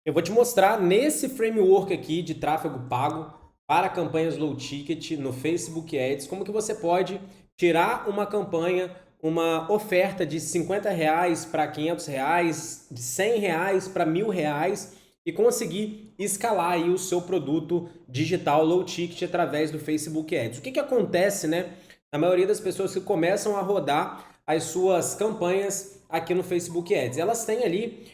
Eu vou te mostrar nesse framework aqui de tráfego pago para campanhas low ticket no Facebook Ads, como que você pode tirar uma campanha, uma oferta de R$ 50 para R$ 500, de R$ 100 para R$ 1.000 e conseguir escalar aí o seu produto digital low ticket através do Facebook Ads. O que acontece, né? Na maioria das pessoas que começam a rodar as suas campanhas aqui no Facebook Ads. Elas têm ali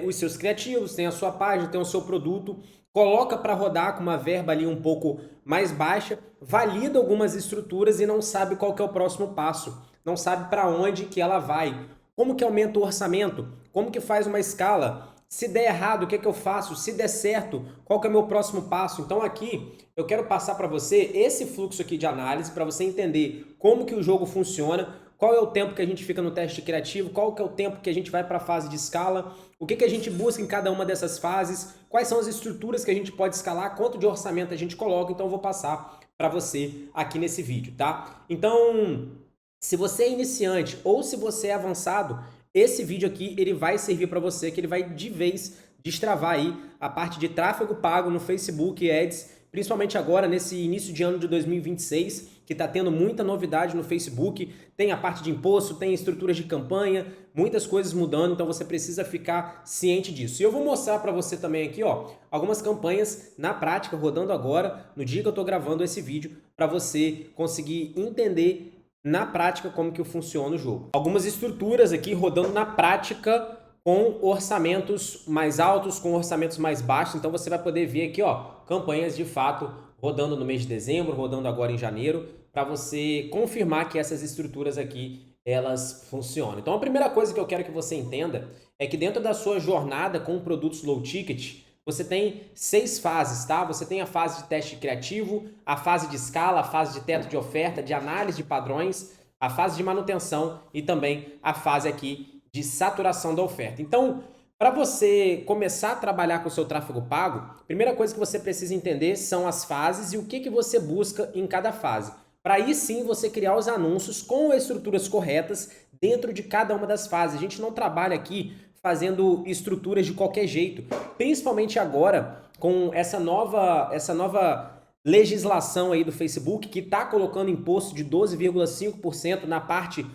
os seus criativos, tem a sua página, tem o seu produto, coloca para rodar com uma verba ali um pouco mais baixa, valida algumas estruturas e não sabe qual que é o próximo passo, não sabe para onde que ela vai, como que aumenta o orçamento, como que faz uma escala, se der errado, o que que eu faço, se der certo, qual que é o meu próximo passo. Então aqui eu quero passar para você esse fluxo aqui de análise para você entender como que o jogo funciona, qual é o tempo que a gente fica no teste criativo, qual que é o tempo que a gente vai para a fase de escala, o que a gente busca em cada uma dessas fases, quais são as estruturas que a gente pode escalar, quanto de orçamento a gente coloca. Então eu vou passar para você aqui nesse vídeo, tá? Então, se você é iniciante ou se você é avançado, esse vídeo aqui ele vai servir para você, que ele vai de vez destravar aí a parte de tráfego pago no Facebook Ads, principalmente agora nesse início de ano de 2026, que está tendo muita novidade no Facebook, tem a parte de imposto, tem estruturas de campanha, muitas coisas mudando, então você precisa ficar ciente disso. E eu vou mostrar para você também aqui, ó, algumas campanhas na prática rodando agora, no dia que eu estou gravando esse vídeo, para você conseguir entender na prática como que funciona o jogo. Algumas estruturas aqui rodando na prática com orçamentos mais altos, com orçamentos mais baixos. Então você vai poder ver aqui, ó, campanhas de fato rodando no mês de dezembro, rodando agora em janeiro, para você confirmar que essas estruturas aqui elas funcionam. Então a primeira coisa que eu quero que você entenda é que dentro da sua jornada com produtos low ticket, você tem 6 fases, tá? Você tem a fase de teste criativo, a fase de escala, a fase de teto de oferta, de análise de padrões, a fase de manutenção e também a fase aqui de saturação da oferta. Então, para você começar a trabalhar com o seu tráfego pago, a primeira coisa que você precisa entender são as fases e o que você busca em cada fase. Para aí sim você criar os anúncios com as estruturas corretas dentro de cada uma das fases. A gente não trabalha aqui fazendo estruturas de qualquer jeito, principalmente agora com essa nova legislação aí do Facebook que está colocando imposto de 12,5% na parte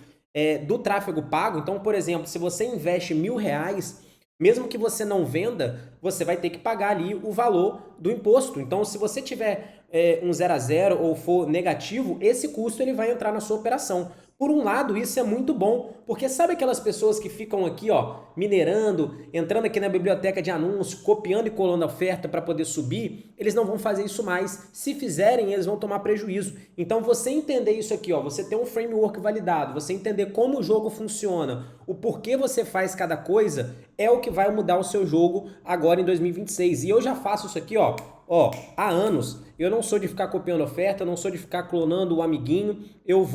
do tráfego pago. Então, por exemplo, se você investe R$ 1.000, mesmo que você não venda, você vai ter que pagar ali o valor do imposto. Então, se você tiver um 0 a 0 ou for negativo, esse custo ele vai entrar na sua operação. Por um lado, isso é muito bom, porque sabe aquelas pessoas que ficam aqui, ó, minerando, entrando aqui na biblioteca de anúncios, copiando e colando a oferta para poder subir? Eles não vão fazer isso mais. Se fizerem, eles vão tomar prejuízo. Então, você entender isso aqui, ó, você ter um framework validado, você entender como o jogo funciona, o porquê você faz cada coisa, é o que vai mudar o seu jogo agora em 2026. E eu já faço isso aqui, ó, há anos. Eu não sou de ficar copiando oferta, não sou de ficar clonando o amiguinho. Eu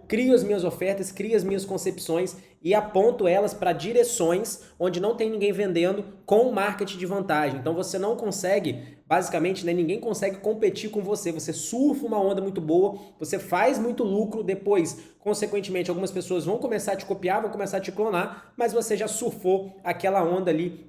crio as minhas ofertas, crio as minhas concepções e aponto elas para direções onde não tem ninguém vendendo com marketing de vantagem. Então você não consegue, basicamente, né, ninguém consegue competir com você. Você surfa uma onda muito boa, você faz muito lucro, depois, consequentemente, algumas pessoas vão começar a te copiar, vão começar a te clonar, mas você já surfou aquela onda ali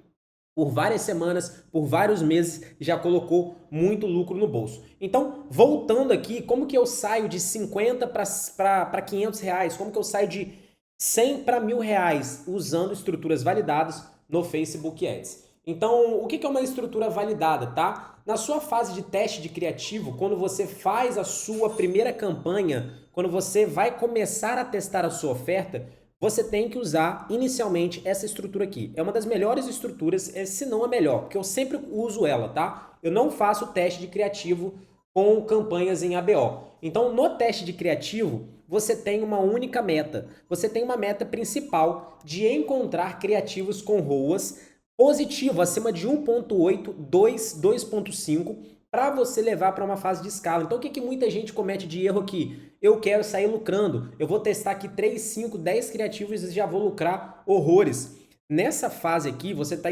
por várias semanas, por vários meses, já colocou muito lucro no bolso. Então, voltando aqui, como que eu saio de 50 para R$ 500? Como que eu saio de 100 para R$ 1.000 usando estruturas validadas no Facebook Ads? Então, o que é uma estrutura validada, tá? Na sua fase de teste de criativo, quando você faz a sua primeira campanha, quando você vai começar a testar a sua oferta, você tem que usar inicialmente essa estrutura aqui. É uma das melhores estruturas, se não a melhor, porque eu sempre uso ela, tá? Eu não faço teste de criativo com campanhas em ABO. Então, no teste de criativo, você tem uma única meta. Você tem uma meta principal de encontrar criativos com ROAS positivo, acima de 1.8, 2.5, para você levar para uma fase de escala. Então, o que muita gente comete de erro aqui? Eu quero sair lucrando, eu vou testar aqui 3, 5, 10 criativos e já vou lucrar horrores. Nessa fase aqui, você está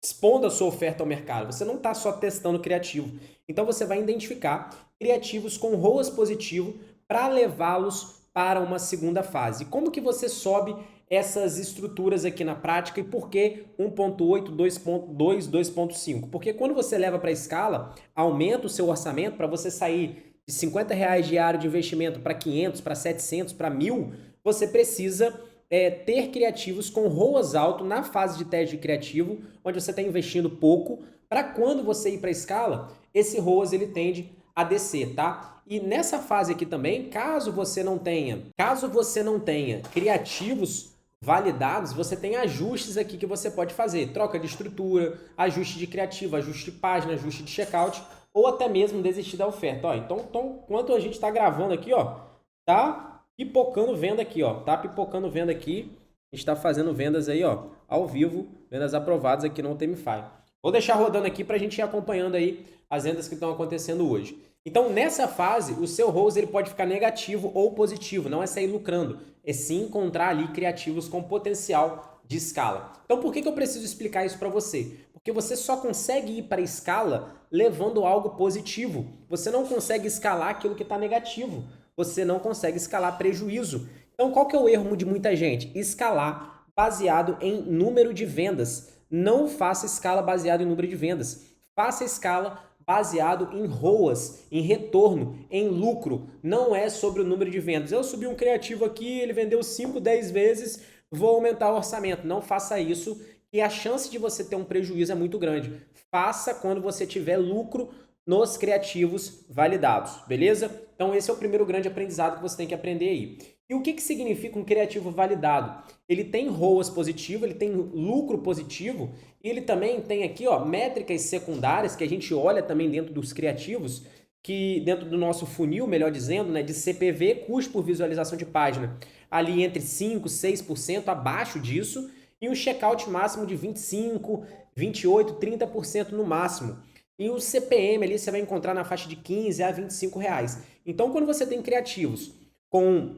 expondo a sua oferta ao mercado, você não está só testando criativo. Então, você vai identificar criativos com ROAS positivo para levá-los para uma segunda fase. Como que você sobe essas estruturas aqui na prática e por que 1.8, 2.2, 2.5? Porque quando você leva para a escala, aumenta o seu orçamento para você sair de R$ 50 diário de investimento para 500, para 700, para 1.000, você precisa ter criativos com ROAS alto na fase de teste de criativo, onde você está investindo pouco, para quando você ir para a escala, esse ROAS ele tende a descer, tá? E nessa fase aqui também, caso você não tenha criativos validados, você tem ajustes aqui que você pode fazer. Troca de estrutura, ajuste de criativo, ajuste de página, ajuste de checkout, ou até mesmo desistir da oferta. Ó, então, enquanto a gente está gravando aqui, ó, tá pipocando venda aqui, ó. Tá pipocando venda aqui. A gente está fazendo vendas aí, ó, ao vivo, vendas aprovadas aqui no Temify. Vou deixar rodando aqui para a gente ir acompanhando aí as vendas que estão acontecendo hoje. Então, nessa fase, o seu ROAS ele pode ficar negativo ou positivo, não é sair lucrando, é sim encontrar ali criativos com potencial de escala. Então, por que eu preciso explicar isso para você? Porque você só consegue ir para a escala levando algo positivo. Você não consegue escalar aquilo que está negativo. Você não consegue escalar prejuízo. Então, qual que é o erro de muita gente? Escalar baseado em número de vendas. Não faça escala baseado em número de vendas. Faça escala baseado em ROAS, em retorno, em lucro. Não é sobre o número de vendas. Eu subi um criativo aqui, ele vendeu 5, 10 vezes, vou aumentar o orçamento. Não faça isso, que a chance de você ter um prejuízo é muito grande. Faça quando você tiver lucro nos criativos validados, beleza? Então esse é o primeiro grande aprendizado que você tem que aprender aí. E o que significa um criativo validado? Ele tem ROAS positivo, ele tem lucro positivo e ele também tem aqui, ó, métricas secundárias que a gente olha também dentro dos criativos, que dentro do nosso funil, melhor dizendo, né, de CPV, custo por visualização de página, ali entre 5%, 6% abaixo disso e um checkout máximo de 25%, 28%, 30% no máximo. E o CPM ali você vai encontrar na faixa de 15 a 25 reais. Então, quando você tem criativos com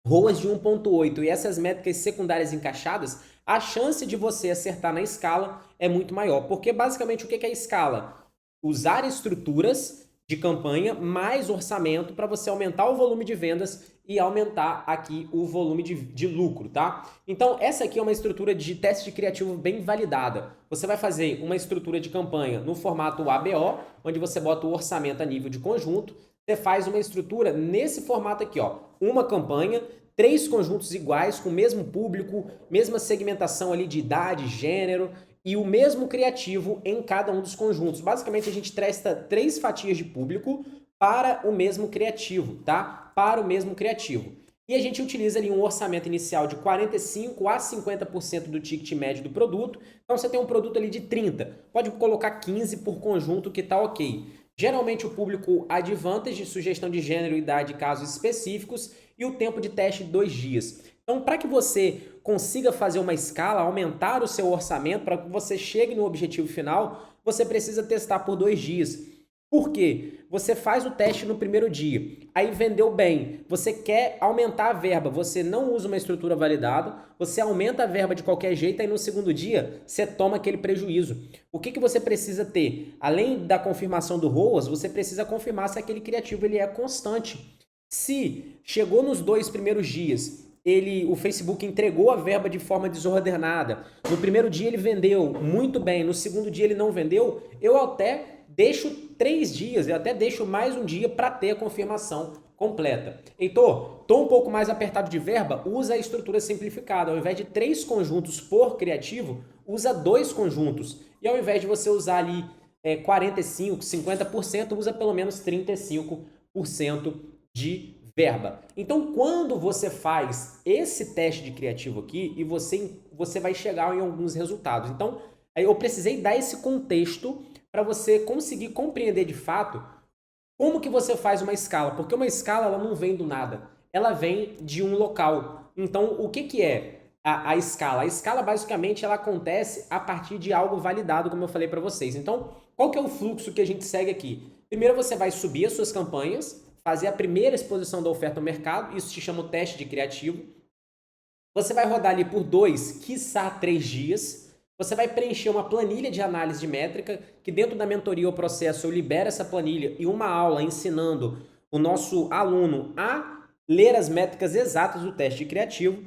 ROAS de 1.8 e essas métricas secundárias encaixadas, a chance de você acertar na escala é muito maior. Porque, basicamente, o que é a escala? Usar estruturas de campanha mais orçamento para você aumentar o volume de vendas e aumentar aqui o volume de lucro, tá? Então, essa aqui é uma estrutura de teste de criativo bem validada. Você vai fazer uma estrutura de campanha no formato ABO, onde você bota o orçamento a nível de conjunto. Você faz uma estrutura nesse formato aqui, ó. Uma campanha, 3 conjuntos iguais, com o mesmo público, mesma segmentação ali de idade, gênero, e o mesmo criativo em cada um dos conjuntos. Basicamente, a gente testa 3 fatias de público para o mesmo criativo, tá? Para o mesmo criativo. E a gente utiliza ali um orçamento inicial de 45% a 50% do ticket médio do produto. Então, você tem um produto ali de 30. Pode colocar 15 por conjunto que tá ok. Geralmente, o público Advantage, sugestão de gênero, idade, casos específicos e o tempo de teste de 2 dias. Então, para que você consiga fazer uma escala, aumentar o seu orçamento, para que você chegue no objetivo final, você precisa testar por 2 dias. Por quê? Você faz o teste no primeiro dia, aí vendeu bem, você quer aumentar a verba, você não usa uma estrutura validada, você aumenta a verba de qualquer jeito, aí no segundo dia você toma aquele prejuízo. O que você precisa ter? Além da confirmação do ROAS, você precisa confirmar se aquele criativo ele é constante. Se chegou nos 2 primeiros dias, o Facebook entregou a verba de forma desordenada, no primeiro dia ele vendeu muito bem, no segundo dia ele não vendeu, eu até deixo 3 dias, eu até deixo mais um dia para ter a confirmação completa. Heitor, estou um pouco mais apertado de verba, usa a estrutura simplificada. Ao invés de 3 conjuntos por criativo, usa 2 conjuntos. E ao invés de você usar ali 45%, 50%, usa pelo menos 35% de verba. Então, quando você faz esse teste de criativo aqui, e você vai chegar em alguns resultados. Então, eu precisei dar esse contexto para você conseguir compreender de fato como que você faz uma escala. Porque uma escala ela não vem do nada, ela vem de um local. Então, o que é a escala? A escala, basicamente, ela acontece a partir de algo validado, como eu falei para vocês. Então, qual que é o fluxo que a gente segue aqui? Primeiro, você vai subir as suas campanhas, fazer a primeira exposição da oferta ao mercado, isso se chama o teste de criativo. Você vai rodar ali por 2, quiçá 3 dias. Você vai preencher uma planilha de análise de métrica, que dentro da mentoria ou processo eu libero essa planilha e uma aula ensinando o nosso aluno a ler as métricas exatas do teste de criativo.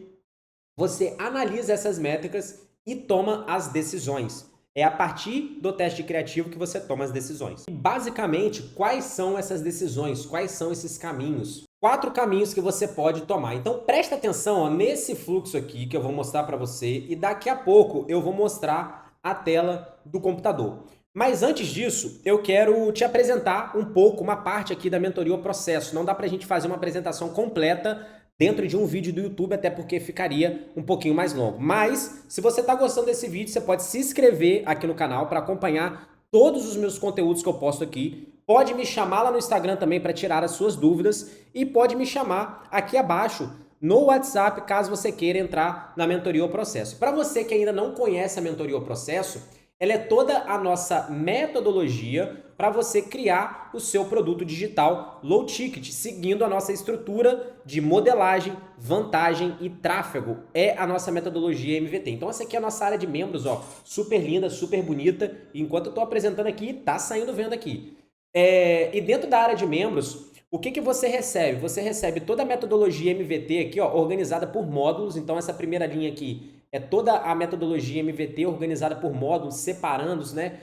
você analisa essas métricas e toma as decisões. É a partir do teste criativo que você toma as decisões. E basicamente, quais são essas decisões? Quais são esses caminhos? 4 caminhos que você pode tomar. Então presta atenção ó, nesse fluxo aqui que eu vou mostrar para você e daqui a pouco eu vou mostrar a tela do computador. Mas antes disso, eu quero te apresentar um pouco, uma parte aqui da mentoria ou processo. Não dá para a gente fazer uma apresentação completa dentro de um vídeo do YouTube, até porque ficaria um pouquinho mais longo. Mas, se você está gostando desse vídeo, você pode se inscrever aqui no canal para acompanhar todos os meus conteúdos que eu posto aqui. Pode me chamar lá no Instagram também para tirar as suas dúvidas e pode me chamar aqui abaixo no WhatsApp, caso você queira entrar na mentoria ou processo. Para você que ainda não conhece a mentoria ou processo, ela é toda a nossa metodologia para você criar o seu produto digital low ticket, seguindo a nossa estrutura de modelagem, vantagem e tráfego. É a nossa metodologia MVT. Então essa aqui é a nossa área de membros, ó, super linda, super bonita. E enquanto eu estou apresentando aqui, tá saindo vendo aqui. E dentro da área de membros, o que você recebe? Você recebe toda a metodologia MVT aqui, ó, organizada por módulos. Então essa primeira linha aqui é toda a metodologia MVT organizada por módulos, separando-os, né?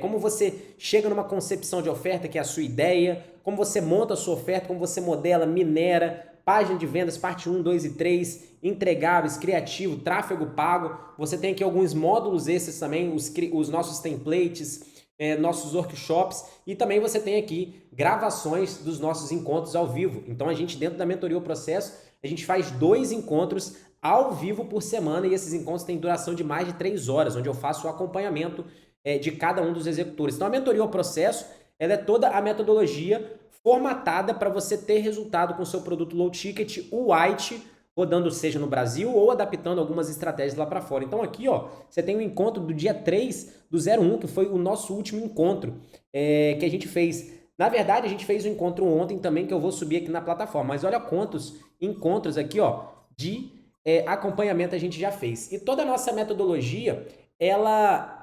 Como você chega numa concepção de oferta, que é a sua ideia, como você monta a sua oferta, como você modela, minera, página de vendas, parte 1, 2 e 3, entregáveis, criativo, tráfego pago. Você tem aqui alguns módulos esses também, os nossos templates, nossos workshops e também você tem aqui gravações dos nossos encontros ao vivo. Então a gente dentro da mentoria ou processo, a gente faz 2 encontros ao vivo por semana e esses encontros têm duração de mais de 3 horas, onde eu faço o acompanhamento de cada um dos executores. Então a mentoria ou processo, ela é toda a metodologia formatada para você ter resultado com o seu produto low ticket, o white, rodando seja no Brasil ou adaptando algumas estratégias lá para fora. Então aqui ó, você tem o encontro do dia 3 do 01, que foi o nosso último encontro que a gente fez. Na verdade, a gente fez um encontro ontem também, que eu vou subir aqui na plataforma. Mas olha quantos encontros aqui ó, de acompanhamento a gente já fez. E toda a nossa metodologia, ela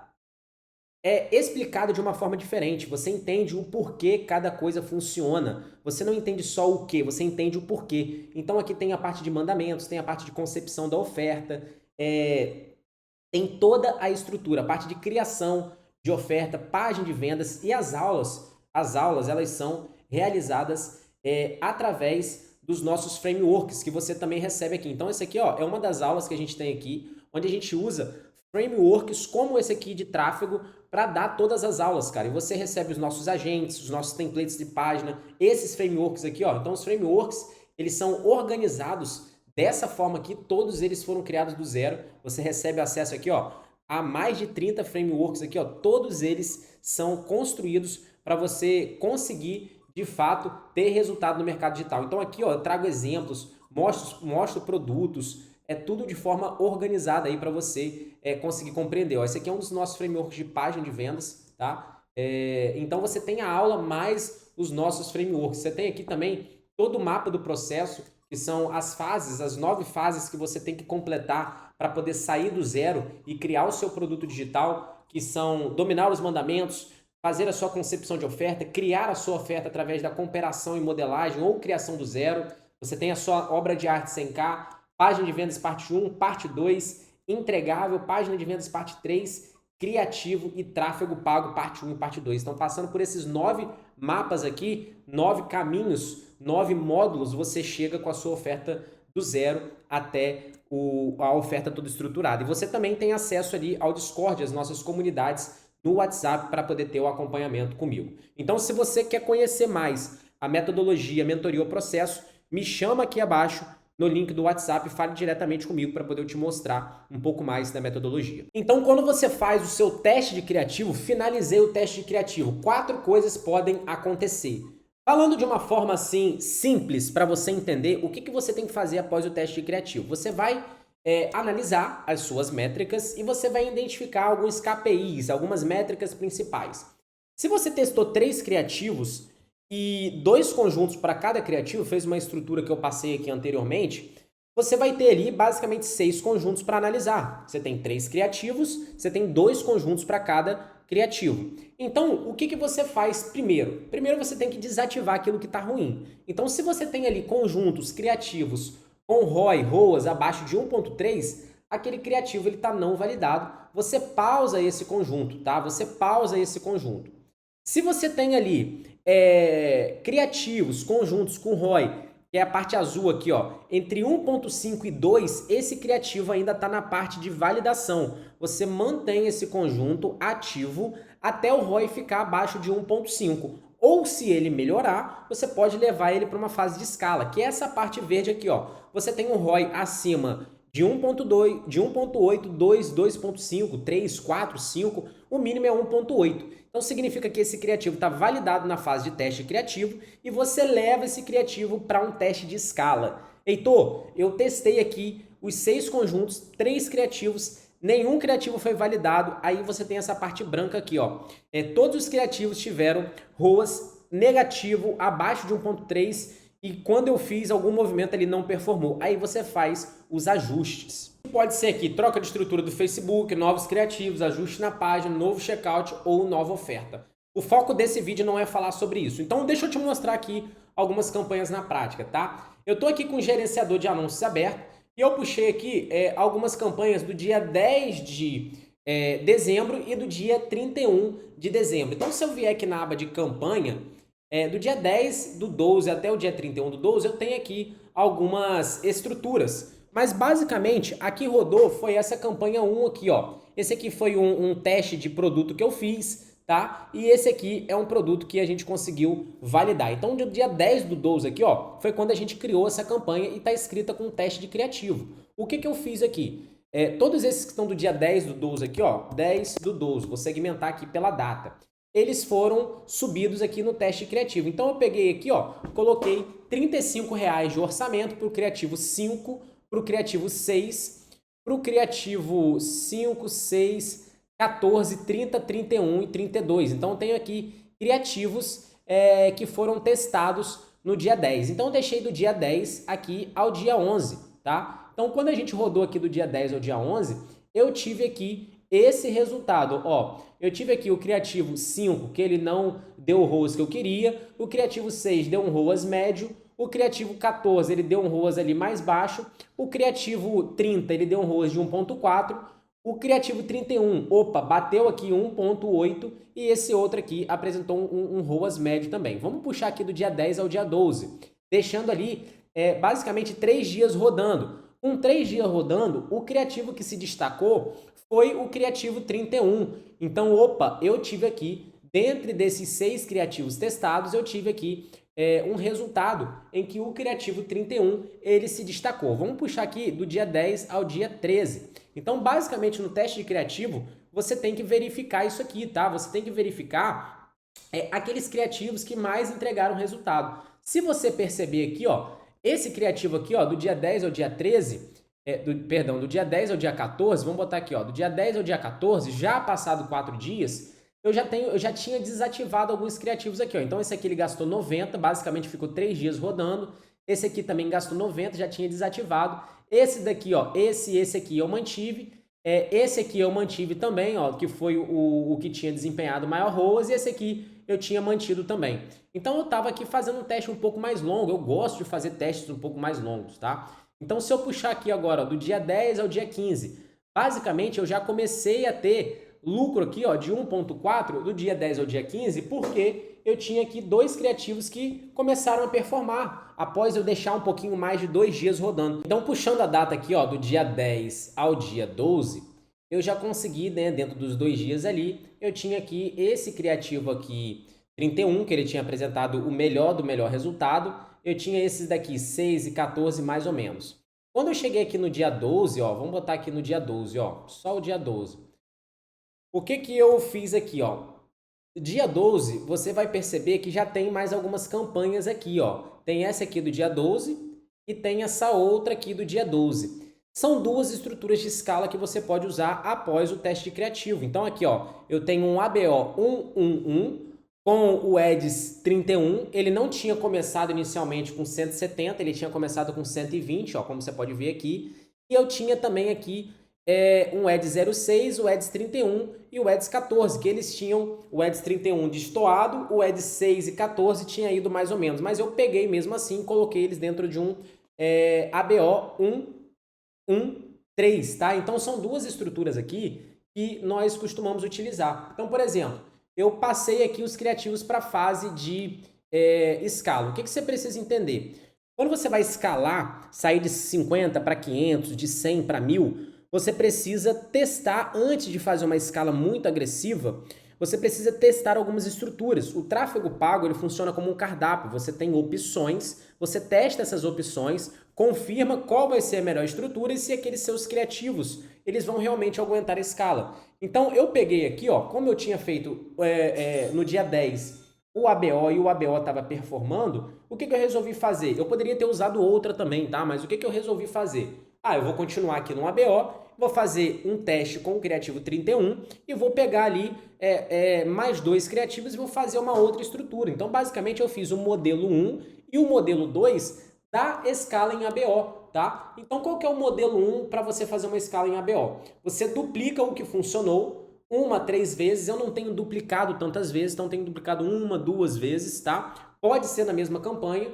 é explicada de uma forma diferente. Você entende o porquê cada coisa funciona. Você não entende só o que, você entende o porquê. Então aqui tem a parte de mandamentos, tem a parte de concepção da oferta, tem toda a estrutura, a parte de criação de oferta, página de vendas e as aulas. As aulas, elas são realizadas através dos nossos frameworks que você também recebe aqui. Então esse aqui ó, é uma das aulas que a gente tem aqui, onde a gente usa frameworks como esse aqui de tráfego para dar todas as aulas, cara. E você recebe os nossos agentes, os nossos templates de página, esses frameworks aqui, ó. Então os frameworks, eles são organizados dessa forma aqui, todos eles foram criados do zero. Você recebe acesso aqui, ó, a mais de 30 frameworks aqui, ó. Todos eles são construídos para você conseguir de fato ter resultado no mercado digital. Então aqui, ó, eu trago exemplos, mostro produtos, tudo de forma organizada aí para você conseguir compreender. Ó, esse aqui é um dos nossos frameworks de página de vendas, tá? Então você tem a aula mais os nossos frameworks. Você tem aqui também todo o mapa do processo, que são as fases, as 9 fases que você tem que completar para poder sair do zero e criar o seu produto digital, que são dominar os mandamentos, fazer a sua concepção de oferta, criar a sua oferta através da comparação e modelagem ou criação do zero. Você tem a sua obra de arte 100K, página de vendas parte 1, parte 2, entregável, página de vendas parte 3, criativo e tráfego pago parte 1 e parte 2. Então, passando por esses 9 mapas aqui, 9 caminhos, 9 módulos, você chega com a sua oferta do zero até a oferta toda estruturada. E você também tem acesso ali ao Discord, as nossas comunidades no WhatsApp para poder ter o acompanhamento comigo. Então, se você quer conhecer mais a metodologia, a mentoria ou processo, me chama aqui abaixo no link do WhatsApp e fale diretamente comigo para poder eu te mostrar um pouco mais da metodologia. Então, quando você faz o seu teste de criativo, finalizei o teste de criativo. 4 coisas podem acontecer. Falando de uma forma assim simples para você entender o que você tem que fazer após o teste de criativo. Você vai analisar as suas métricas e você vai identificar alguns KPIs, algumas métricas principais. Se você testou 3 criativos e 2 conjuntos para cada criativo, fez uma estrutura que eu passei aqui anteriormente, você vai ter ali basicamente 6 conjuntos para analisar. Você tem 3 criativos, você tem 2 conjuntos para cada criativo. Então, o que você faz primeiro? Primeiro você tem que desativar aquilo que está ruim. Então, se você tem ali conjuntos criativos com ROI, ROAS abaixo de 1.3, aquele criativo está não validado. Você pausa esse conjunto, tá? Você pausa esse conjunto. Se você tem ali criativos, conjuntos com ROI, que é a parte azul aqui, ó, entre 1.5 e 2, esse criativo ainda está na parte de validação. Você mantém esse conjunto ativo até o ROI ficar abaixo de 1.5. Ou se ele melhorar, você pode levar ele para uma fase de escala, que é essa parte verde aqui, ó. Você tem um ROI acima de 1.2, de 1.8, 2, 2.5, 3, 4, 5, o mínimo é 1.8. Então significa que esse criativo está validado na fase de teste criativo e você leva esse criativo para um teste de escala. Heitor, eu testei aqui os 6 conjuntos, 3 criativos, nenhum criativo foi validado, aí você tem essa parte branca aqui, ó. Todos os criativos tiveram ROAS negativo, abaixo de 1.3, e quando eu fiz algum movimento ele não performou. Aí você faz os ajustes. Pode ser aqui troca de estrutura do Facebook, novos criativos, ajuste na página, novo checkout ou nova oferta. O foco desse vídeo não é falar sobre isso. Então deixa eu te mostrar aqui algumas campanhas na prática, tá? Eu estou aqui com o gerenciador de anúncios aberto e eu puxei aqui algumas campanhas do dia 10 de dezembro e do dia 31 de dezembro. Então se eu vier aqui na aba de campanha, do dia 10 do 12 até o dia 31 do 12, eu tenho aqui algumas estruturas. Mas basicamente, aqui rodou foi essa campanha 1 aqui, ó. Esse aqui foi um teste de produto que eu fiz, tá? E esse aqui é um produto que a gente conseguiu validar. Então, do dia 10 do 12 aqui, ó, foi quando a gente criou essa campanha e tá escrita com teste de criativo. O que eu fiz aqui? Todos esses que estão do dia 10 do 12 aqui, ó, 10 do 12, vou segmentar aqui pela data. Eles foram subidos aqui no teste criativo. Então eu peguei aqui, ó, coloquei R$35 de orçamento para o criativo 5, para o criativo 6, para o criativo 5, 6, 14, 30, 31 e 32. Então eu tenho aqui criativos que foram testados no dia 10. Então eu deixei do dia 10 aqui ao dia 11, tá? Então quando a gente rodou aqui do dia 10 ao dia 11, eu tive aqui esse resultado, ó, eu tive aqui o criativo 5, que ele não deu o ROAS que eu queria, o criativo 6 deu um ROAS médio, o criativo 14 ele deu um ROAS ali mais baixo, o criativo 30 ele deu um ROAS de 1.4, o criativo 31, opa, bateu aqui 1.8 e esse outro aqui apresentou um ROAS médio também. Vamos puxar aqui do dia 10 ao dia 12, deixando ali basicamente 3 dias rodando. Com 3 dias rodando, o criativo que se destacou foi o criativo 31. Então, opa, eu tive aqui, dentre desses 6 criativos testados, eu tive aqui um resultado em que o criativo 31, ele se destacou. Vamos puxar aqui do dia 10 ao dia 13. Então, basicamente, no teste de criativo, você tem que verificar isso aqui, tá? Você tem que verificar aqueles criativos que mais entregaram resultado. Se você perceber aqui, ó, esse criativo aqui, ó, do dia 10 ao dia 13, do dia 10 ao dia 14, vamos botar aqui, ó, do dia 10 ao dia 14, já passado 4 dias, eu já tinha desativado alguns criativos aqui, ó. Então esse aqui ele gastou 90, basicamente ficou 3 dias rodando. Esse aqui também gastou 90, já tinha desativado. Esse daqui, ó, esse aqui eu mantive. Esse aqui eu mantive também, ó, que foi o que tinha desempenhado maior ROAS, e esse aqui eu tinha mantido também. Então eu estava aqui fazendo um teste um pouco mais longo, eu gosto de fazer testes um pouco mais longos, tá? Então se eu puxar aqui agora, ó, do dia 10 ao dia 15, basicamente eu já comecei a ter lucro aqui, ó, de 1.4 do dia 10 ao dia 15, porque eu tinha aqui 2 criativos que começaram a performar após eu deixar um pouquinho mais de 2 dias rodando. Então, puxando a data aqui, ó, do dia 10 ao dia 12, eu já consegui, né, dentro dos 2 dias ali, eu tinha aqui esse criativo aqui 31, que ele tinha apresentado o melhor do melhor resultado. Eu tinha esses daqui 6 e 14 mais ou menos. Quando eu cheguei aqui no dia 12, ó, vamos botar aqui no dia 12, ó, só o dia 12. O que eu fiz aqui, ó? Dia 12, você vai perceber que já tem mais algumas campanhas aqui, ó. Tem essa aqui do dia 12 e tem essa outra aqui do dia 12. São 2 estruturas de escala que você pode usar após o teste criativo. Então aqui, ó, eu tenho um ABO 111 com o EDS 31. Ele não tinha começado inicialmente com 170, ele tinha começado com 120, ó, como você pode ver aqui. E eu tinha também aqui um EDS 06, o EDS 31 e o EDS 14, que eles tinham o EDS 31 destoado, o EDS 6 e 14 tinha ido mais ou menos, mas eu peguei mesmo assim e coloquei eles dentro de um ABO 113, tá? Então são duas estruturas aqui que nós costumamos utilizar. Então, por exemplo, eu passei aqui os criativos para a fase de escala. O que você precisa entender? Quando você vai escalar, sair de 50 para 500, de 100 para 1000, você precisa testar, antes de fazer uma escala muito agressiva, você precisa testar algumas estruturas. O tráfego pago, ele funciona como um cardápio. Você tem opções, você testa essas opções, confirma qual vai ser a melhor estrutura e se aqueles seus criativos, eles vão realmente aguentar a escala. Então, eu peguei aqui, ó, como eu tinha feito no dia 10 o ABO e o ABO estava performando, o que eu resolvi fazer? Eu poderia ter usado outra também, tá? Mas o que eu resolvi fazer? Eu vou continuar aqui no ABO, vou fazer um teste com o criativo 31 e vou pegar ali mais 2 criativos e vou fazer uma outra estrutura. Então, basicamente, eu fiz o modelo 1 e o modelo 2 da escala em ABO, tá? Então, qual que é o modelo 1 para você fazer uma escala em ABO? Você duplica o que funcionou, 1, 3 vezes. Eu não tenho duplicado tantas vezes, então tenho duplicado 1, 2 vezes, tá? Pode ser na mesma campanha.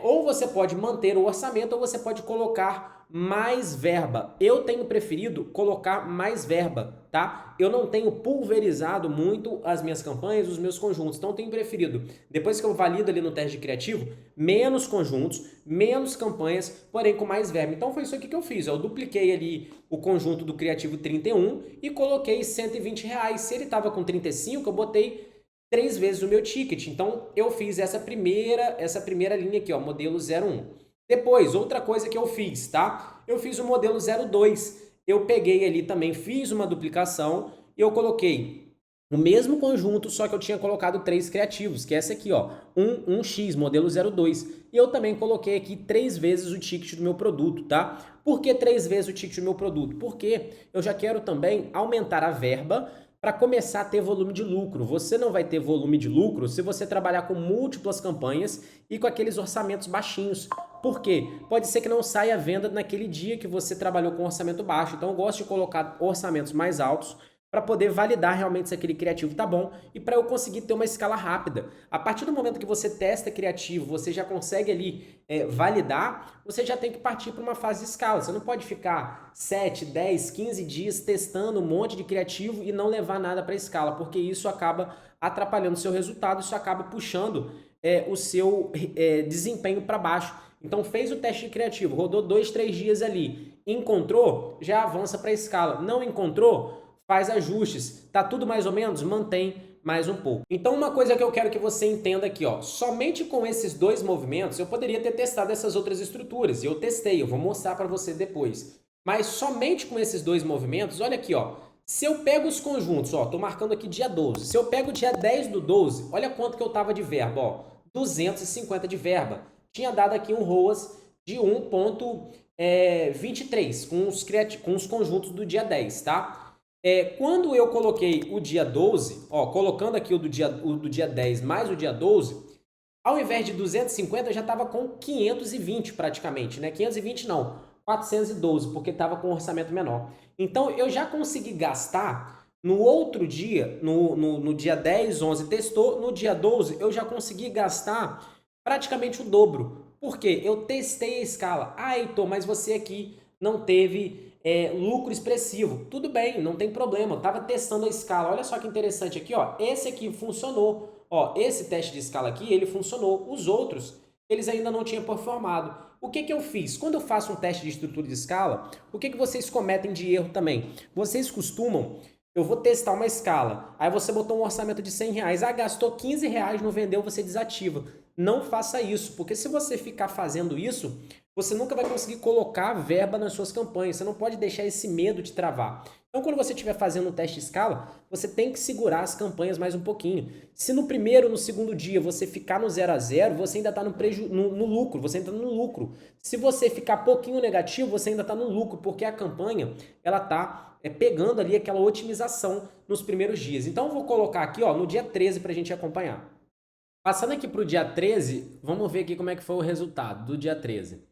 Ou você pode manter o orçamento ou você pode colocar mais verba. Eu tenho preferido colocar mais verba, tá? Eu não tenho pulverizado muito as minhas campanhas, os meus conjuntos. Então eu tenho preferido, depois que eu valido ali no teste de criativo, menos conjuntos, menos campanhas, porém com mais verba. Então foi isso aqui que eu fiz. Eu dupliquei ali o conjunto do criativo 31 e coloquei R$120. Se ele estava com 35, eu botei 3 vezes o meu ticket. Então, eu fiz essa primeira linha aqui, ó, modelo 01. Depois, outra coisa que eu fiz, tá? Eu fiz o modelo 02. Eu peguei ali também, fiz uma duplicação e eu coloquei o mesmo conjunto, só que eu tinha colocado 3 criativos, que é essa aqui, ó, 1x, modelo 02. E eu também coloquei aqui 3 vezes o ticket do meu produto, tá? Por que 3 vezes o ticket do meu produto? Porque eu já quero também aumentar a verba para começar a ter volume de lucro. Você não vai ter volume de lucro se você trabalhar com múltiplas campanhas e com aqueles orçamentos baixinhos. Por quê? Pode ser que não saia a venda naquele dia que você trabalhou com orçamento baixo. Então eu gosto de colocar orçamentos mais altos para poder validar realmente se aquele criativo tá bom e para eu conseguir ter uma escala rápida. A partir do momento que você testa criativo, você já consegue ali validar, você já tem que partir para uma fase de escala. Você não pode ficar 7, 10, 15 dias testando um monte de criativo e não levar nada para a escala, porque isso acaba atrapalhando o seu resultado, isso acaba puxando o seu desempenho para baixo. Então fez o teste de criativo, rodou 2, 3 dias ali, encontrou, já avança para a escala. Não encontrou, faz ajustes, tá tudo mais ou menos? Mantém mais um pouco. Então uma coisa que eu quero que você entenda aqui, ó, somente com esses 2 movimentos eu poderia ter testado essas outras estruturas, e eu testei, eu vou mostrar para você depois. Mas somente com esses 2 movimentos, olha aqui, ó, se eu pego os conjuntos, ó, tô marcando aqui dia 12, se eu pego o dia 10 do 12, olha quanto que eu tava de verba, ó, 250 de verba. Tinha dado aqui um ROAS de 1,23 com os conjuntos do dia 10, tá? Quando eu coloquei o dia 12, ó, colocando aqui o do dia 10 mais o dia 12, ao invés de 250, eu já estava com 520 praticamente, né? 520 não, 412, porque estava com um orçamento menor. Então, eu já consegui gastar no outro dia, no dia 10, 11 testou, no dia 12 eu já consegui gastar praticamente o dobro. Por quê? Eu testei a escala. Heitor, mas você aqui não teve lucro expressivo. Tudo bem, não tem problema. Eu estava testando a escala. Olha só que interessante aqui, ó. Esse aqui funcionou. Ó, esse teste de escala aqui, ele funcionou. Os outros, eles ainda não tinham performado. O que eu fiz? Quando eu faço um teste de estrutura de escala, o que vocês cometem de erro também? Vocês costumam... Eu vou testar uma escala. Aí você botou um orçamento de R$100. Gastou R$15, não vendeu, você desativa. Não faça isso, porque se você ficar fazendo isso, você nunca vai conseguir colocar verba nas suas campanhas. Você não pode deixar esse medo te travar. Então, quando você estiver fazendo um teste de escala, você tem que segurar as campanhas mais um pouquinho. Se no primeiro, no segundo dia, você ficar no 0 a 0, você ainda está no lucro, você ainda está no lucro. Se você ficar pouquinho negativo, você ainda está no lucro, porque a campanha ela está pegando ali aquela otimização nos primeiros dias. Então, eu vou colocar aqui ó, no dia 13 para a gente acompanhar. Passando aqui para o dia 13, vamos ver aqui como é que foi o resultado do dia 13.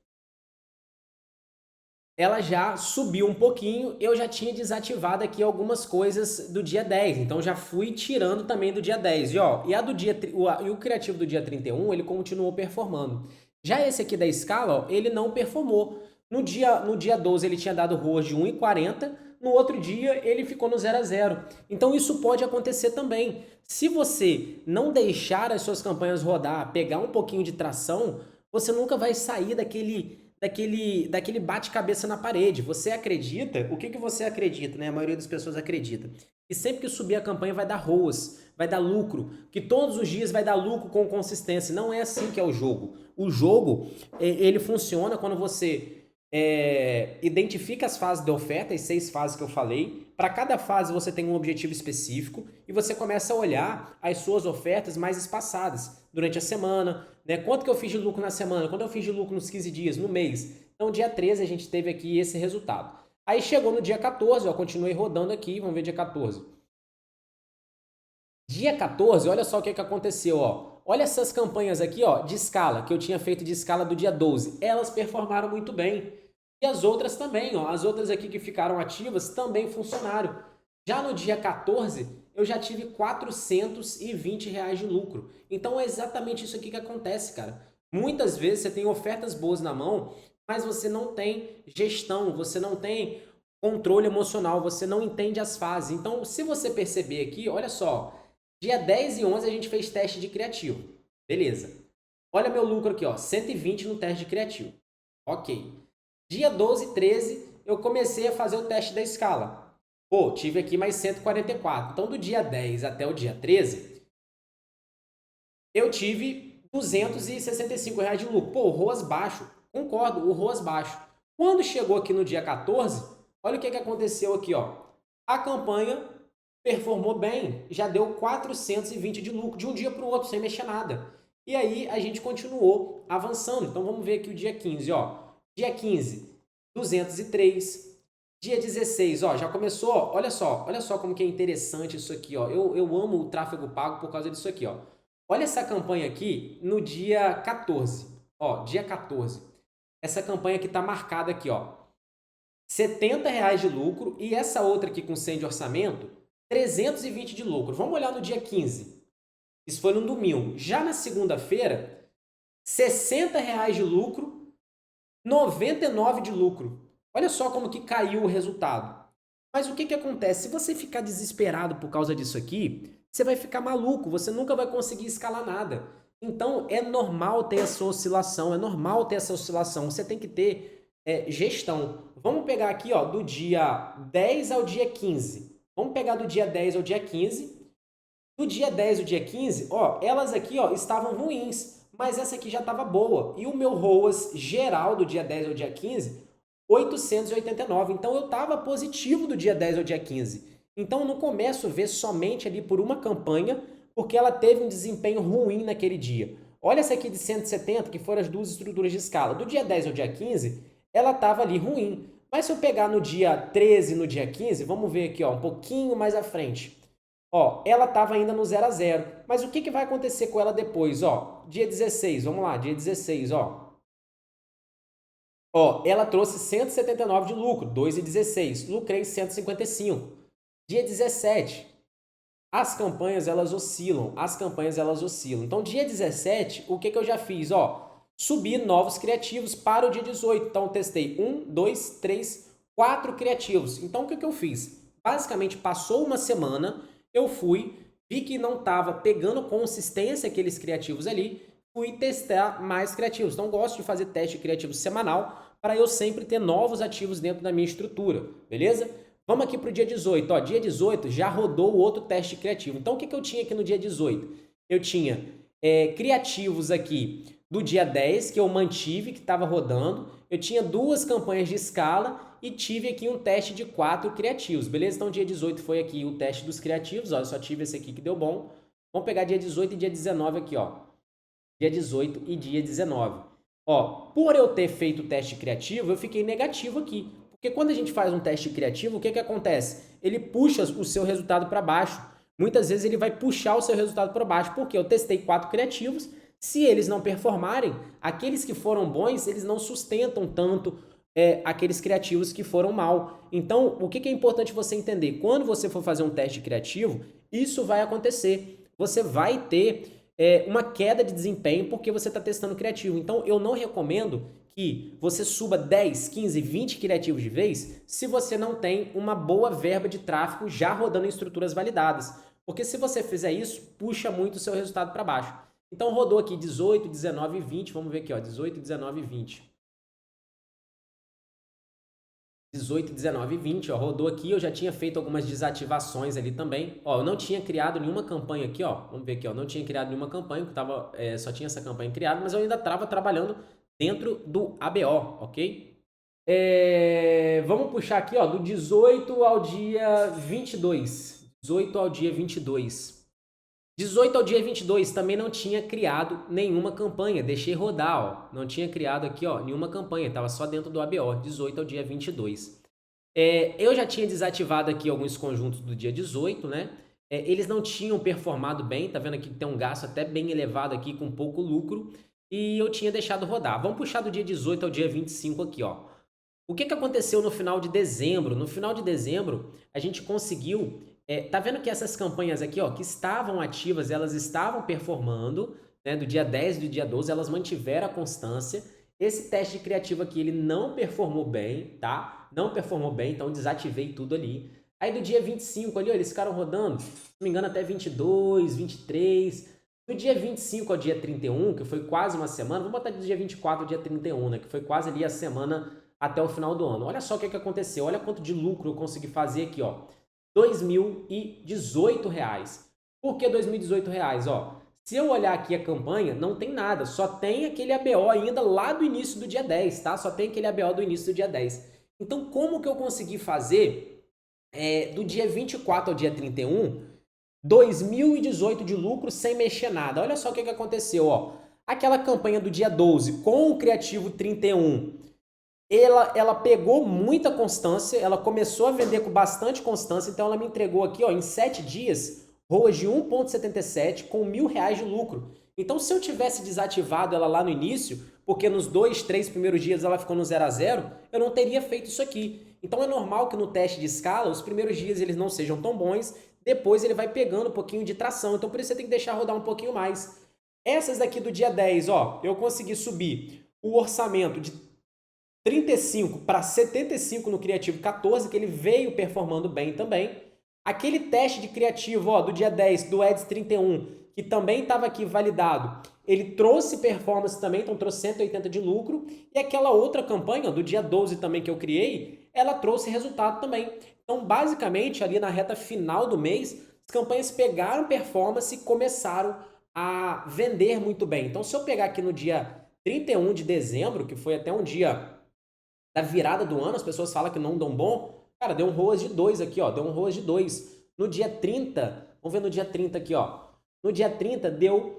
Ela já subiu um pouquinho, eu já tinha desativado aqui algumas coisas do dia 10, então já fui tirando também do dia 10. E o criativo do dia 31, ele continuou performando. Já esse aqui da escala, ó, ele não performou. No dia 12 ele tinha dado ROAS de 1,40, no outro dia ele ficou no 0 a 0. Então isso pode acontecer também. Se você não deixar as suas campanhas rodar, pegar um pouquinho de tração, você nunca vai sair daquele bate-cabeça na parede. Você acredita? O que você acredita, né? A maioria das pessoas acredita. E sempre que subir a campanha vai dar ROAS, vai dar lucro, que todos os dias vai dar lucro com consistência. Não é assim que é o jogo. O jogo, ele funciona quando você identifica as fases da oferta, as 6 fases que eu falei. Para cada fase você tem um objetivo específico e você começa a olhar as suas ofertas mais espaçadas durante a semana, né? Quanto que eu fiz de lucro na semana? Quanto eu fiz de lucro nos 15 dias, no mês? Então, dia 13 a gente teve aqui esse resultado. Aí chegou no dia 14, ó, continuei rodando aqui, vamos ver dia 14. Dia 14, olha só o que aconteceu, ó. Olha essas campanhas aqui, ó, de escala, que eu tinha feito de escala do dia 12. Elas performaram muito bem. E as outras também, ó. As outras aqui que ficaram ativas também funcionaram. Já no dia 14, eu já tive R$ 420 de lucro. Então é exatamente isso aqui que acontece, cara. Muitas vezes você tem ofertas boas na mão, mas você não tem gestão, você não tem controle emocional, você não entende as fases. Então, se você perceber aqui, olha só, dia 10 e 11 a gente fez teste de criativo. Beleza. Olha meu lucro aqui, ó, 120 no teste de criativo. Ok. Dia 12 e 13 eu comecei a fazer o teste da escala. Pô, tive aqui mais 144. Então, do dia 10 até o dia 13, eu tive R$ 265 de lucro. Pô, o ROAS baixo. Concordo, o ROAS baixo. Quando chegou aqui no dia 14, olha o que aconteceu aqui, ó. A campanha performou bem, já deu 420 de lucro de um dia para o outro, sem mexer nada. E aí a gente continuou avançando. Então vamos ver aqui o dia 15, ó. Dia 15, 203. Dia 16, ó, já começou, ó, olha só como que é interessante isso aqui, ó. Eu amo o tráfego pago por causa disso aqui, ó. Olha essa campanha aqui no dia 14, ó, dia 14. Essa campanha que tá marcada aqui, ó. R$ 70 de lucro e essa outra aqui com 100 de orçamento, 320 de lucro. Vamos olhar no dia 15. Isso foi no domingo. Já na segunda-feira, R$ 60 de lucro, 99 de lucro. Olha só como que caiu o resultado. Mas o que acontece? Se você ficar desesperado por causa disso aqui, você vai ficar maluco, você nunca vai conseguir escalar nada. Então, é normal ter essa oscilação, Você tem que ter gestão. Vamos pegar aqui, ó, do dia 10 ao dia 15. Vamos pegar do dia 10 ao dia 15. Do dia 10 ao dia 15, ó, elas aqui, ó, estavam ruins, mas essa aqui já estava boa. E o meu ROAS geral do dia 10 ao dia 15, 889. Então eu estava positivo do dia 10 ao dia 15. Então eu não começo a ver somente ali por uma campanha, porque ela teve um desempenho ruim naquele dia. Olha essa aqui de 170, que foram as duas estruturas de escala. Do dia 10 ao dia 15, ela estava ali ruim. Mas se eu pegar no dia 13 e no dia 15, vamos ver aqui, ó, um pouquinho mais à frente. Ó, ela estava ainda no 0 a 0. Mas o que vai acontecer com ela depois? Ó, dia 16, vamos lá, dia 16, ó. Ó, ela trouxe 179 de lucro, 2,16. Lucrei 155. Dia 17, as campanhas elas oscilam. Então, dia 17, o que eu já fiz? Ó, subi novos criativos para o dia 18. Então, testei 1, 2, 3, 4 criativos. Então, o que eu fiz? Basicamente, passou uma semana, eu vi que não estava pegando consistência aqueles criativos ali, fui testar mais criativos. Então, gosto de fazer teste criativo semanal para eu sempre ter novos ativos dentro da minha estrutura, beleza? Vamos aqui para o dia 18. Ó, dia 18 já rodou o outro teste criativo. Então, o que eu tinha aqui no dia 18? Eu tinha criativos aqui do dia 10, que eu mantive, que estava rodando. Eu tinha 2 campanhas de escala e tive aqui um teste de 4 criativos, beleza? Então, dia 18 foi aqui o teste dos criativos. Ó, eu só tive esse aqui que deu bom. Vamos pegar dia 18 e dia 19 aqui, ó. Dia 18 e dia 19. Ó, por eu ter feito o teste criativo, eu fiquei negativo aqui. Porque quando a gente faz um teste criativo, o que acontece? Ele puxa o seu resultado para baixo. Muitas vezes ele vai puxar o seu resultado para baixo, porque eu testei 4 criativos. Se eles não performarem, aqueles que foram bons, eles não sustentam tanto aqueles criativos que foram mal. Então, o que é importante você entender? Quando você for fazer um teste criativo, isso vai acontecer. Você vai ter uma queda de desempenho porque você está testando criativo. Então, eu não recomendo que você suba 10, 15, 20 criativos de vez se você não tem uma boa verba de tráfego já rodando em estruturas validadas. Porque se você fizer isso, puxa muito o seu resultado para baixo. Então, rodou aqui 18, 19 e 20. Vamos ver aqui, ó, 18, 19 e 20. 18, 19 e 20, ó, rodou aqui, eu já tinha feito algumas desativações ali também. Ó, eu não tinha criado nenhuma campanha aqui, ó. Vamos ver aqui, ó, não tinha criado nenhuma campanha, só tinha essa campanha criada, mas eu ainda estava trabalhando dentro do ABO, ok? Vamos puxar aqui, ó, do 18 ao dia 22. 18 ao dia 22. 18 ao dia 22 também não tinha criado nenhuma campanha, deixei rodar, ó. Não tinha criado aqui, ó, nenhuma campanha, estava só dentro do ABO, 18 ao dia 22. Eu já tinha desativado aqui alguns conjuntos do dia 18, né? Eles não tinham performado bem, tá vendo aqui que tem um gasto até bem elevado aqui com pouco lucro, e eu tinha deixado rodar. Vamos puxar do dia 18 ao dia 25 aqui, ó. O que aconteceu no final de dezembro? No final de dezembro, a gente conseguiu... tá vendo que essas campanhas aqui, ó, que estavam ativas, elas estavam performando, né, do dia 10 e do dia 12, elas mantiveram a constância. Esse teste de criativo aqui, ele não performou bem, tá? Não performou bem, então desativei tudo ali. Aí do dia 25 ali, ó, eles ficaram rodando, se não me engano, até 22, 23. Do dia 25 ao dia 31, que foi quase uma semana, vamos botar do dia 24 ao dia 31, né, que foi quase ali a semana até o final do ano. Olha só o que aconteceu, olha quanto de lucro eu consegui fazer aqui, ó. R$ 2.018. Por que R$ 2.018? Ó, se eu olhar aqui a campanha, não tem nada, só tem aquele ABO ainda lá do início do dia 10, tá? Só tem aquele ABO do início do dia 10. Então, como que eu consegui fazer do dia 24 ao dia 31, R$ 2.018 de lucro sem mexer nada? Olha só o que aconteceu, ó. Aquela campanha do dia 12 com o criativo 31, ela pegou muita constância, ela começou a vender com bastante constância, então ela me entregou aqui, ó, em 7 dias, ROAS de 1,77 com R$ 1.000 de lucro. Então, se eu tivesse desativado ela lá no início, porque nos 2, 3 primeiros dias ela ficou no 0 a 0, eu não teria feito isso aqui. Então, é normal que no teste de escala, os primeiros dias eles não sejam tão bons, depois ele vai pegando um pouquinho de tração. Então, por isso você tem que deixar rodar um pouquinho mais. Essas daqui do dia 10, ó, eu consegui subir o orçamento de 35 para 75 no criativo 14, que ele veio performando bem também. Aquele teste de criativo, ó, do dia 10, do Eds 31, que também estava aqui validado, ele trouxe performance também, então trouxe 180 de lucro. E aquela outra campanha, do dia 12 também que eu criei, ela trouxe resultado também. Então, basicamente, ali na reta final do mês, as campanhas pegaram performance e começaram a vender muito bem. Então, se eu pegar aqui no dia 31 de dezembro, que foi até um dia da virada do ano, as pessoas falam que não dão bom. Cara, deu um ROAS de 2 aqui, ó. Deu um ROAS de 2. No dia 30, vamos ver no dia 30 aqui, ó. No dia 30 deu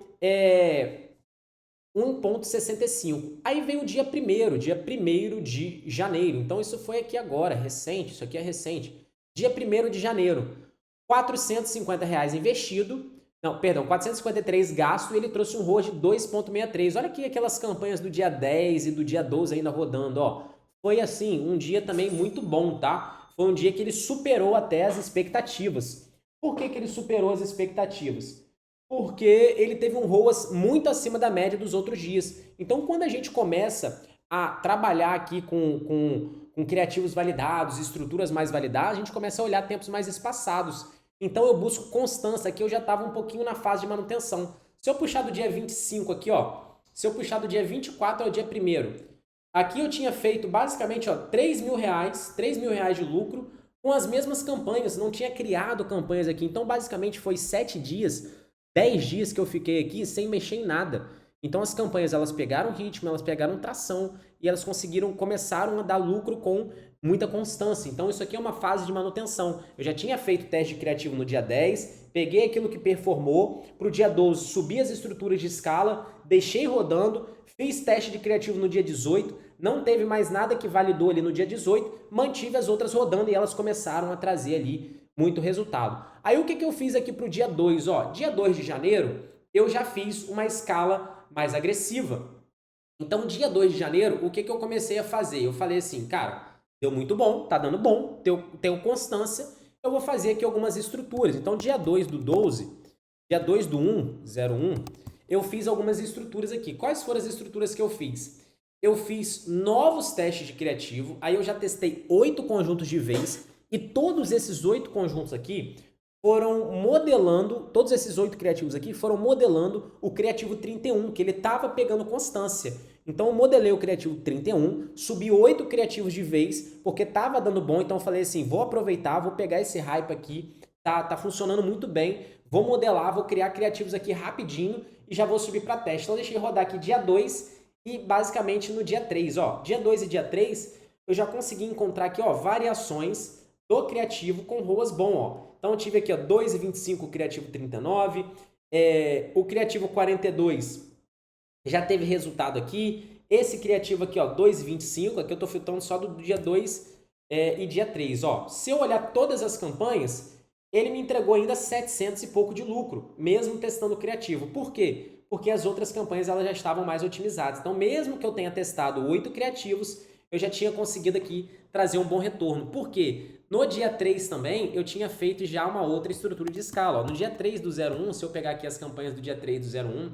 1,65. Aí veio o dia 1º, dia 1º de janeiro. Então isso foi aqui agora, recente, isso aqui é recente. Dia 1º de janeiro, R$ 450 investido. Não, perdão, 453 gasto e ele trouxe um ROAS de 2,63. Olha aqui aquelas campanhas do dia 10 e do dia 12 ainda rodando, ó. Foi assim, um dia também muito bom, tá? Foi um dia que ele superou até as expectativas. Por que ele superou as expectativas? Porque ele teve um ROAS muito acima da média dos outros dias. Então, quando a gente começa a trabalhar aqui com criativos validados, estruturas mais validadas, a gente começa a olhar tempos mais espaçados. Então, eu busco constância. Aqui eu já estava um pouquinho na fase de manutenção. Se eu puxar do dia 25 aqui, ó, se eu puxar do dia 24 ao dia 1º, aqui eu tinha feito basicamente, ó, R$ 3.000 de lucro com as mesmas campanhas, não tinha criado campanhas aqui. Então, basicamente, foi 7 dias, 10 dias que eu fiquei aqui sem mexer em nada. Então, as campanhas, elas pegaram ritmo, elas pegaram tração e elas começaram a dar lucro com muita constância. Então, isso aqui é uma fase de manutenção. Eu já tinha feito teste de criativo no dia 10, peguei aquilo que performou, para o dia 12 subi as estruturas de escala, deixei rodando, fiz teste de criativo no dia 18, não teve mais nada que validou ali no dia 18, mantive as outras rodando e elas começaram a trazer ali muito resultado. Aí o que eu fiz aqui para o dia 2? Ó, dia 2 de janeiro, eu já fiz uma escala mais agressiva. Então, dia 2 de janeiro, o que eu comecei a fazer? Eu falei assim, cara, deu muito bom, tá dando bom, tenho constância, eu vou fazer aqui algumas estruturas. Então, dia 2 do 12, dia 2 do 1, 01, eu fiz algumas estruturas aqui. Quais foram as estruturas que eu fiz? Eu fiz novos testes de criativo, aí eu já testei 8 conjuntos de vez, e todos esses 8 conjuntos aqui foram modelando, todos esses 8 criativos aqui foram modelando o criativo 31, que ele estava pegando constância. Então eu modelei o criativo 31, subi 8 criativos de vez, porque estava dando bom, então eu falei assim, vou aproveitar, vou pegar esse hype aqui, tá funcionando muito bem, vou modelar, vou criar criativos aqui rapidinho e já vou subir para teste. Então eu deixei rodar aqui dia 2 e basicamente no dia 3, ó, dia 2 e dia 3, eu já consegui encontrar aqui, ó, variações do criativo com ROAS bom, ó. Então eu tive aqui, ó, 2,25 o criativo 39, o criativo 42 já teve resultado aqui, esse criativo aqui, ó, 2,25, aqui eu tô filtrando só do dia 2 e dia 3, ó. Se eu olhar todas as campanhas, ele me entregou ainda 700 e pouco de lucro, mesmo testando o criativo. Por quê? Porque as outras campanhas elas já estavam mais otimizadas. Então, mesmo que eu tenha testado 8 criativos, eu já tinha conseguido aqui trazer um bom retorno. Por quê? No dia 3 também, eu tinha feito já uma outra estrutura de escala. Ó. No dia 3 do 01, se eu pegar aqui as campanhas do dia 3 do 01,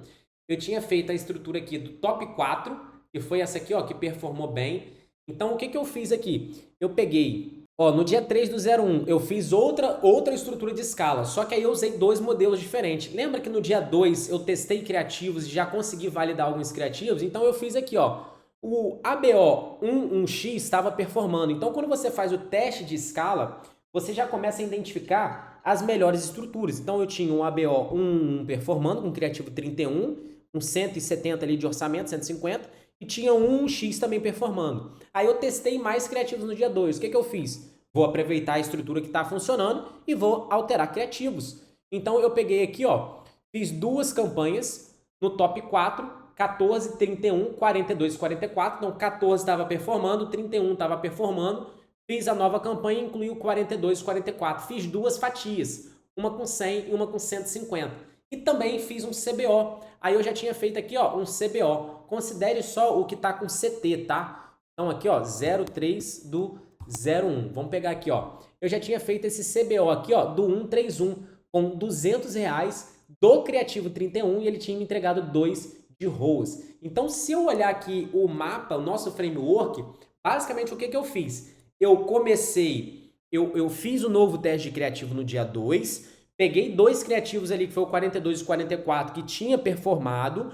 eu tinha feito a estrutura aqui do top 4, que foi essa aqui, ó, que performou bem. Então, o que eu fiz aqui? Eu peguei, ó, no dia 3 do 01, eu fiz outra estrutura de escala, só que aí eu usei 2 modelos diferentes. Lembra que no dia 2 eu testei criativos e já consegui validar alguns criativos? Então, eu fiz aqui, ó, o ABO 11X estava performando. Então, quando você faz o teste de escala, você já começa a identificar as melhores estruturas. Então, eu tinha um ABO 11 performando com criativo 31, com 170 ali de orçamento, 150, e tinha um X também performando. Aí eu testei mais criativos no dia 2. O que eu fiz? Vou aproveitar a estrutura que está funcionando e vou alterar criativos. Então eu peguei aqui, ó, fiz 2 campanhas no top 4, 14, 31, 42, 44. Então 14 estava performando, 31 estava performando. Fiz a nova campanha e incluí o 42, 44. Fiz 2 fatias, uma com 100 e uma com 150. E também fiz um CBO. Aí eu já tinha feito aqui, ó, um CBO. Considere só o que está com CT, tá? Então aqui, ó, 03 do 01. Vamos pegar aqui, ó. Eu já tinha feito esse CBO aqui, ó, do 131, com R$200 do Criativo 31 e ele tinha me entregado 2 de ROAS. Então, se eu olhar aqui o mapa, o nosso framework, basicamente o que eu fiz? Eu comecei, eu fiz o novo teste de criativo no dia 2, peguei 2 criativos ali, que foi o 42 e o 44, que tinha performado,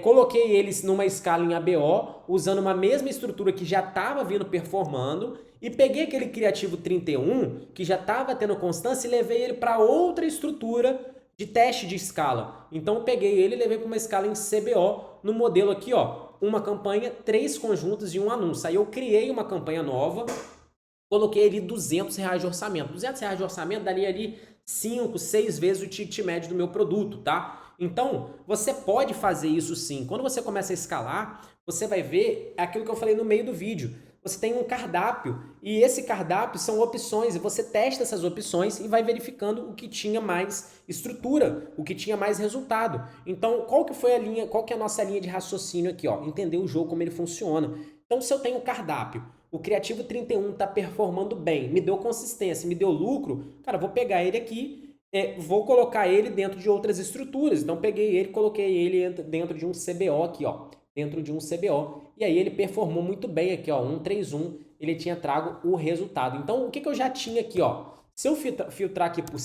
coloquei eles numa escala em ABO, usando uma mesma estrutura que já estava vindo performando, e peguei aquele criativo 31, que já estava tendo constância, e levei ele para outra estrutura de teste de escala. Então, eu peguei ele e levei para uma escala em CBO, no modelo aqui, ó, uma campanha, 3 conjuntos e um anúncio. Aí eu criei uma campanha nova, coloquei ali R$200 de orçamento. R$200 de orçamento daria ali 5, 6 vezes o ticket médio do meu produto, tá? Então, você pode fazer isso sim. Quando você começa a escalar, você vai ver aquilo que eu falei no meio do vídeo. Você tem um cardápio e esse cardápio são opções e você testa essas opções e vai verificando o que tinha mais estrutura, o que tinha mais resultado. Então, qual que é a nossa linha de raciocínio aqui, ó? Entender o jogo, como ele funciona. Então, se eu tenho um cardápio, o Criativo 31 está performando bem, me deu consistência, me deu lucro, cara, vou pegar ele aqui, vou colocar ele dentro de outras estruturas. Então, peguei ele, coloquei ele dentro de um CBO aqui, ó, dentro de um CBO. E aí ele performou muito bem aqui, ó, 131, ele tinha trago o resultado. Então, o que eu já tinha aqui, ó? Se eu filtrar aqui por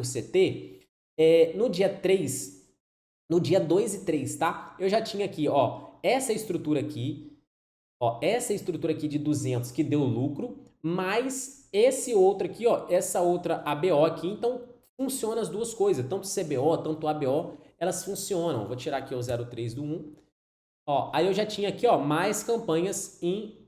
CT, no dia 3, no dia 2 e 3, tá? Eu já tinha aqui, ó, essa estrutura aqui, de 200 que deu lucro, mais esse outro aqui, ó, essa outra ABO aqui. Então, funciona as duas coisas, tanto CBO, tanto ABO, elas funcionam. Vou tirar aqui o 03 do 1. Ó, aí eu já tinha aqui, ó, mais campanhas em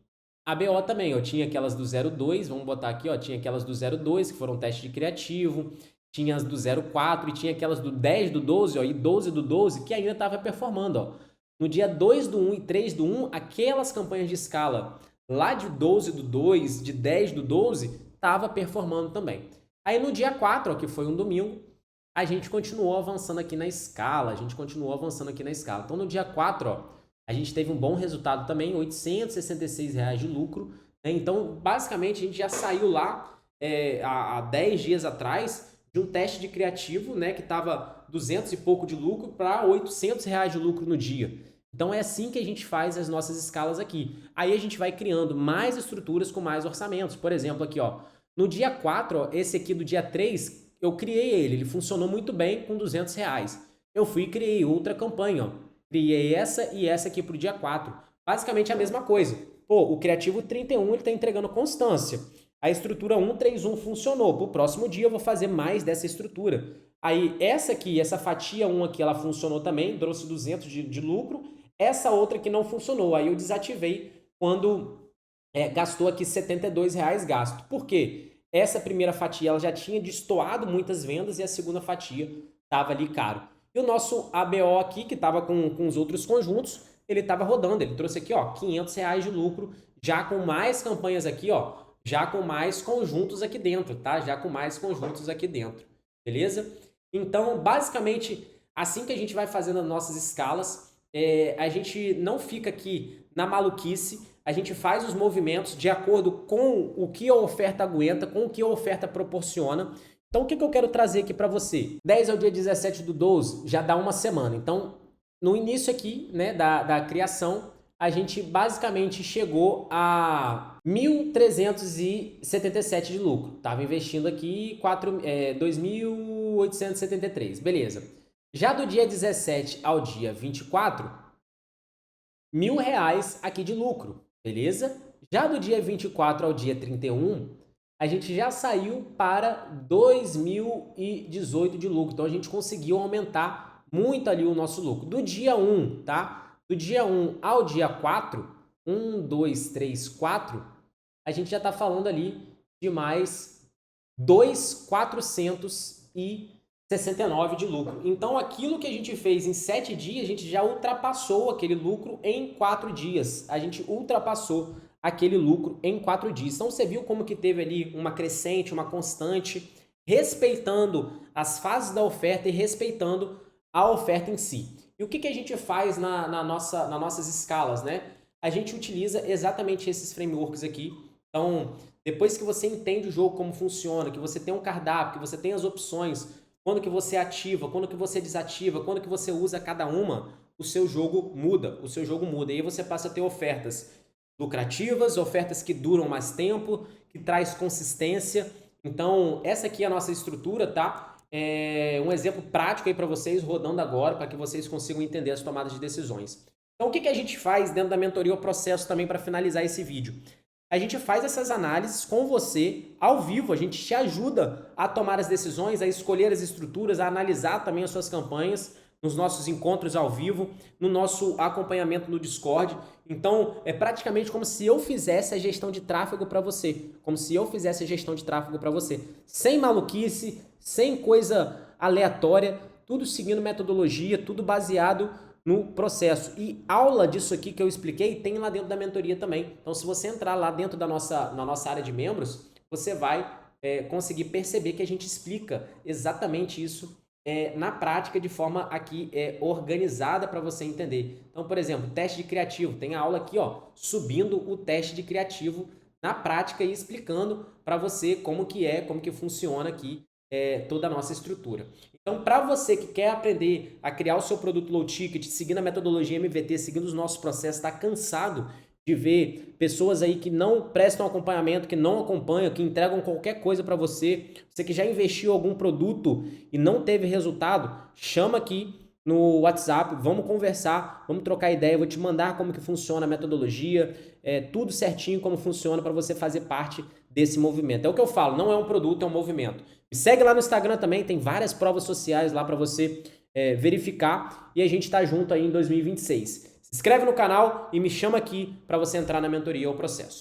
ABO também. Eu tinha aquelas do 02, vamos botar aqui, ó, tinha aquelas do 02, que foram teste de criativo, tinha as do 04 e tinha aquelas do 10 do 12, ó, e 12 do 12, que ainda estava performando, ó. No dia 2 do 1 e 3 do 1, aquelas campanhas de escala lá de 12 do 2, de 10 do 12, estava performando também. Aí no dia 4, ó, que foi um domingo, a gente continuou avançando aqui na escala. Então no dia 4, ó, a gente teve um bom resultado também, R$866 de lucro, né? Então basicamente a gente já saiu lá há 10 dias atrás de um teste de criativo, né, que estava 200 e pouco de lucro para 800 reais de lucro no dia. Então é assim que a gente faz as nossas escalas aqui. Aí a gente vai criando mais estruturas com mais orçamentos. Por exemplo, aqui, ó, no dia 4, ó, esse aqui do dia 3, eu criei ele funcionou muito bem com 200 reais. Eu fui e criei outra campanha, ó. Criei essa e essa aqui para o dia 4. Basicamente a mesma coisa. Pô, o Criativo 31 ele está entregando constância. A estrutura 131 funcionou. Para o próximo dia eu vou fazer mais dessa estrutura. Aí essa aqui, essa fatia 1 aqui, ela funcionou também, trouxe 200 de lucro. Essa outra que não funcionou, aí eu desativei quando gastou aqui R$72 gasto. Por quê? Essa primeira fatia ela já tinha destoado muitas vendas e a segunda fatia estava ali caro. E o nosso ABO aqui, que estava com os outros conjuntos, ele estava rodando. Ele trouxe aqui, ó, R$500 de lucro, já com mais campanhas aqui, ó, já com mais conjuntos aqui dentro, tá? Já com mais conjuntos aqui dentro, beleza? Então, basicamente, assim que a gente vai fazendo as nossas escalas, a gente não fica aqui na maluquice, a gente faz os movimentos de acordo com o que a oferta aguenta, com o que a oferta proporciona. Então, o que eu quero trazer aqui para você? 10 ao dia 17 do 12, já dá uma semana. Então, no início aqui, né, da criação, a gente basicamente chegou a 1.377 de lucro. Estava investindo aqui 2.873, beleza. Já do dia 17 ao dia 24, R$1.000 aqui de lucro, beleza? Já do dia 24 ao dia 31, a gente já saiu para 2.018 de lucro. Então, a gente conseguiu aumentar muito ali o nosso lucro. Do dia 1, tá? Do dia 1 ao dia 4, 1, 2, 3, 4, a gente já está falando ali de mais 2.469 de lucro. Então, aquilo que a gente fez em 7 dias, a gente já ultrapassou aquele lucro em 4 dias. A gente ultrapassou aquele lucro em 4 dias. Então, você viu como que teve ali uma crescente, uma constante, respeitando as fases da oferta e respeitando a oferta em si. E o que a gente faz nas nossas escalas, né? A gente utiliza exatamente esses frameworks aqui. Então, depois que você entende o jogo como funciona, que você tem um cardápio, que você tem as opções, quando que você ativa, quando que você desativa, quando que você usa cada uma, o seu jogo muda, E aí você passa a ter ofertas lucrativas, ofertas que duram mais tempo, que traz consistência. Então, essa aqui é a nossa estrutura, tá? Um exemplo prático aí para vocês, rodando agora, para que vocês consigam entender as tomadas de decisões. Então, o que a gente faz dentro da mentoria, o processo também para finalizar esse vídeo? A gente faz essas análises com você, ao vivo, a gente te ajuda a tomar as decisões, a escolher as estruturas, a analisar também as suas campanhas, nos nossos encontros ao vivo, no nosso acompanhamento no Discord. Então, é praticamente como se eu fizesse a gestão de tráfego para você. Sem maluquice, sem coisa aleatória, tudo seguindo metodologia, tudo baseado no processo. E aula disso aqui que eu expliquei tem lá dentro da mentoria também. Então, se você entrar lá dentro na nossa área de membros, você vai conseguir perceber que a gente explica exatamente isso na prática, de forma aqui organizada para você entender. Então, por exemplo, teste de criativo. Tem a aula aqui, ó, subindo o teste de criativo na prática e explicando para você como que funciona aqui toda a nossa estrutura. Então, para você que quer aprender a criar o seu produto low ticket, seguindo a metodologia MVT, seguindo os nossos processos, está cansado de ver pessoas aí que não prestam acompanhamento, que não acompanham, que entregam qualquer coisa para você, você que já investiu em algum produto e não teve resultado, chama aqui no WhatsApp, vamos conversar, vamos trocar ideia, eu vou te mandar como que funciona a metodologia, tudo certinho como funciona para você fazer parte desse movimento. É o que eu falo, não é um produto, é um movimento. Me segue lá no Instagram também, tem várias provas sociais lá para você verificar e a gente tá junto aí em 2026. Se inscreve no canal e me chama aqui para você entrar na mentoria ou processo.